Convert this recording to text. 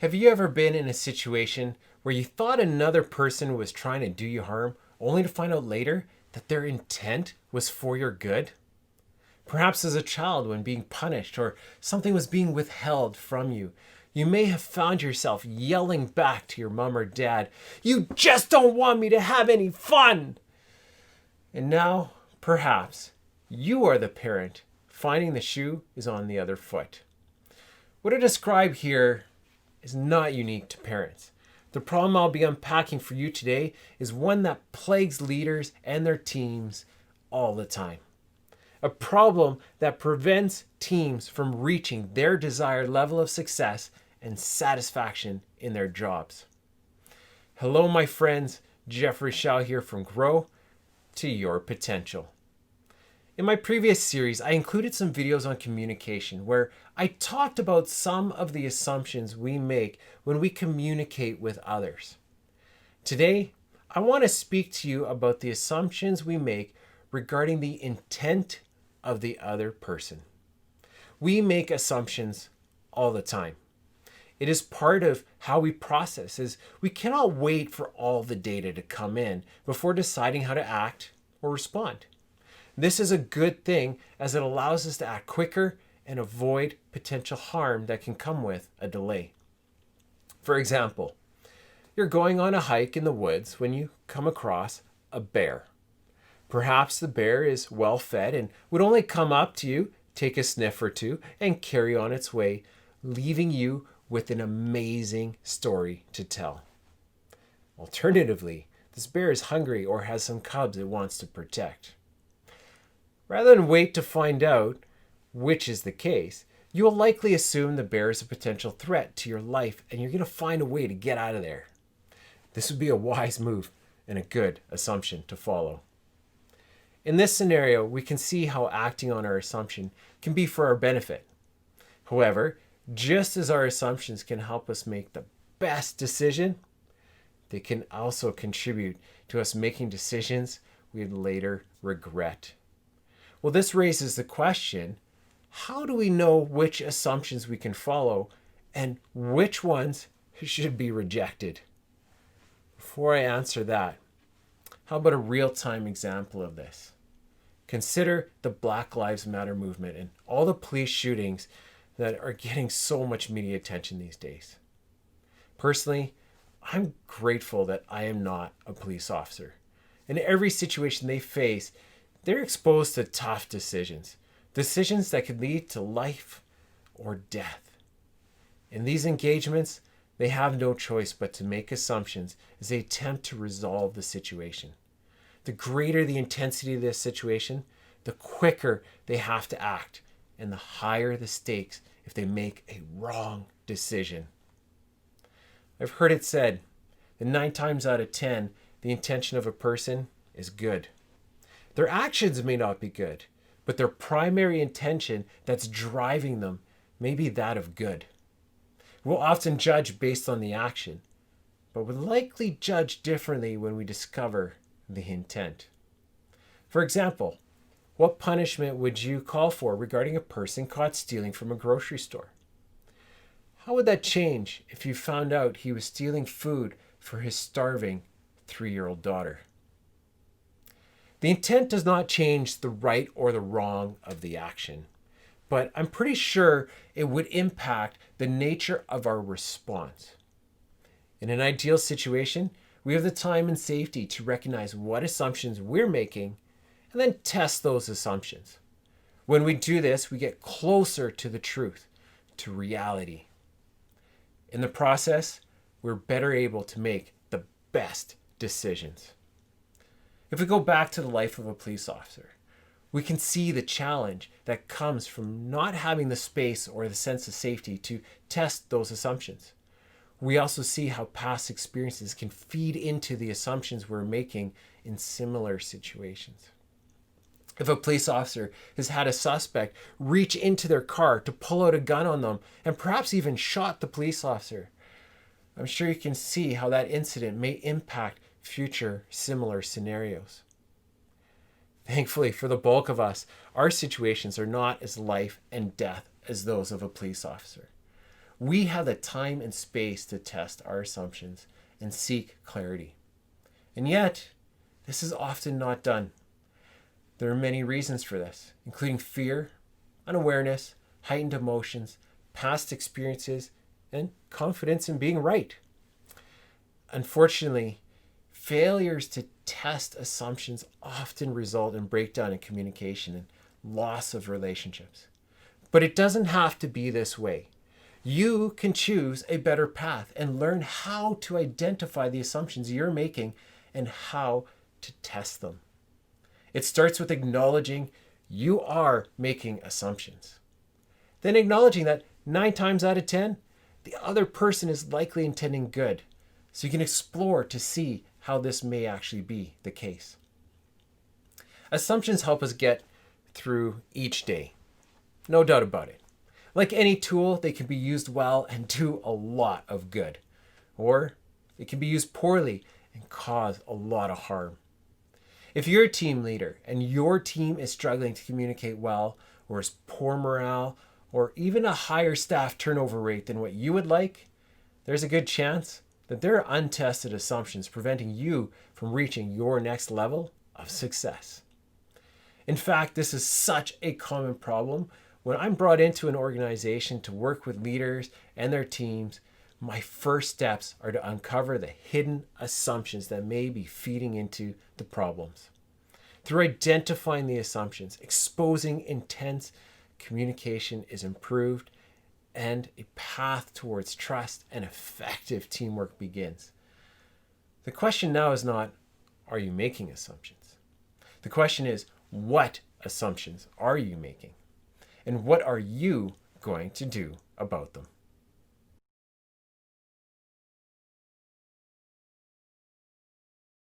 Have you ever been in a situation where you thought another person was trying to do you harm, only to find out later that their intent was for your good? Perhaps as a child when being punished or something was being withheld from you, you may have found yourself yelling back to your mom or dad, "You just don't want me to have any fun!" And now, perhaps, you are the parent finding the shoe is on the other foot. What I describe here is not unique to parents. The problem I'll be unpacking for you today is one that plagues leaders and their teams all the time. A problem that prevents teams from reaching their desired level of success and satisfaction in their jobs. Hello, my friends. Jeffrey Shaw here from Grow to Your Potential. In my previous series, I included some videos on communication where I talked about some of the assumptions we make when we communicate with others. Today, I want to speak to you about the assumptions we make regarding the intent of the other person. We make assumptions all the time. It is part of how we process, as we cannot wait for all the data to come in before deciding how to act or respond. This is a good thing as it allows us to act quicker and avoid potential harm that can come with a delay. For example, you're going on a hike in the woods when you come across a bear. Perhaps the bear is well fed and would only come up to you, take a sniff or two, and carry on its way, leaving you with an amazing story to tell. Alternatively, this bear is hungry or has some cubs it wants to protect. Rather than wait to find out which is the case, you will likely assume the bear is a potential threat to your life and you're going to find a way to get out of there. This would be a wise move and a good assumption to follow. In this scenario, we can see how acting on our assumption can be for our benefit. However, just as our assumptions can help us make the best decision, they can also contribute to us making decisions we'd later regret. Well, this raises the question, how do we know which assumptions we can follow and which ones should be rejected? Before I answer that, how about a real-time example of this? Consider the Black Lives Matter movement and all the police shootings that are getting so much media attention these days. Personally, I'm grateful that I am not a police officer. In every situation they face, they're exposed to tough decisions that could lead to life or death. In these engagements, they have no choice but to make assumptions as they attempt to resolve the situation. The greater the intensity of this situation, the quicker they have to act, and the higher the stakes if they make a wrong decision. I've heard it said that 9 times out of 10, the intention of a person is good. Their actions may not be good, but their primary intention that's driving them may be that of good. We'll often judge based on the action, but would likely judge differently when we discover the intent. For example, what punishment would you call for regarding a person caught stealing from a grocery store? How would that change if you found out he was stealing food for his starving 3-year-old daughter? The intent does not change the right or the wrong of the action, but I'm pretty sure it would impact the nature of our response. In an ideal situation, we have the time and safety to recognize what assumptions we're making and then test those assumptions. When we do this, we get closer to the truth, to reality. In the process, we're better able to make the best decisions. If we go back to the life of a police officer, we can see the challenge that comes from not having the space or the sense of safety to test those assumptions. We also see how past experiences can feed into the assumptions we're making in similar situations. If a police officer has had a suspect reach into their car to pull out a gun on them and perhaps even shot the police officer, I'm sure you can see how that incident may impact future similar scenarios. Thankfully, for the bulk of us, our situations are not as life and death as those of a police officer. We have the time and space to test our assumptions and seek clarity. And yet, this is often not done. There are many reasons for this, including fear, unawareness, heightened emotions, past experiences, and confidence in being right. Unfortunately, failures to test assumptions often result in breakdown in communication and loss of relationships. But it doesn't have to be this way. You can choose a better path and learn how to identify the assumptions you're making and how to test them. It starts with acknowledging you are making assumptions. Then acknowledging that 9 times out of 10, the other person is likely intending good. So you can explore to see how this may actually be the case. Assumptions help us get through each day. No doubt about it. Like any tool, they can be used well and do a lot of good. Or it can be used poorly and cause a lot of harm. If you're a team leader and your team is struggling to communicate well, or has poor morale, or even a higher staff turnover rate than what you would like, there's a good chance that there are untested assumptions preventing you from reaching your next level of success. In fact, this is such a common problem. When I'm brought into an organization to work with leaders and their teams, my first steps are to uncover the hidden assumptions that may be feeding into the problems. Through identifying the assumptions, exposing intense communication is improved, and a path towards trust and effective teamwork begins. The question now is not, are you making assumptions? The question is, what assumptions are you making? And what are you going to do about them?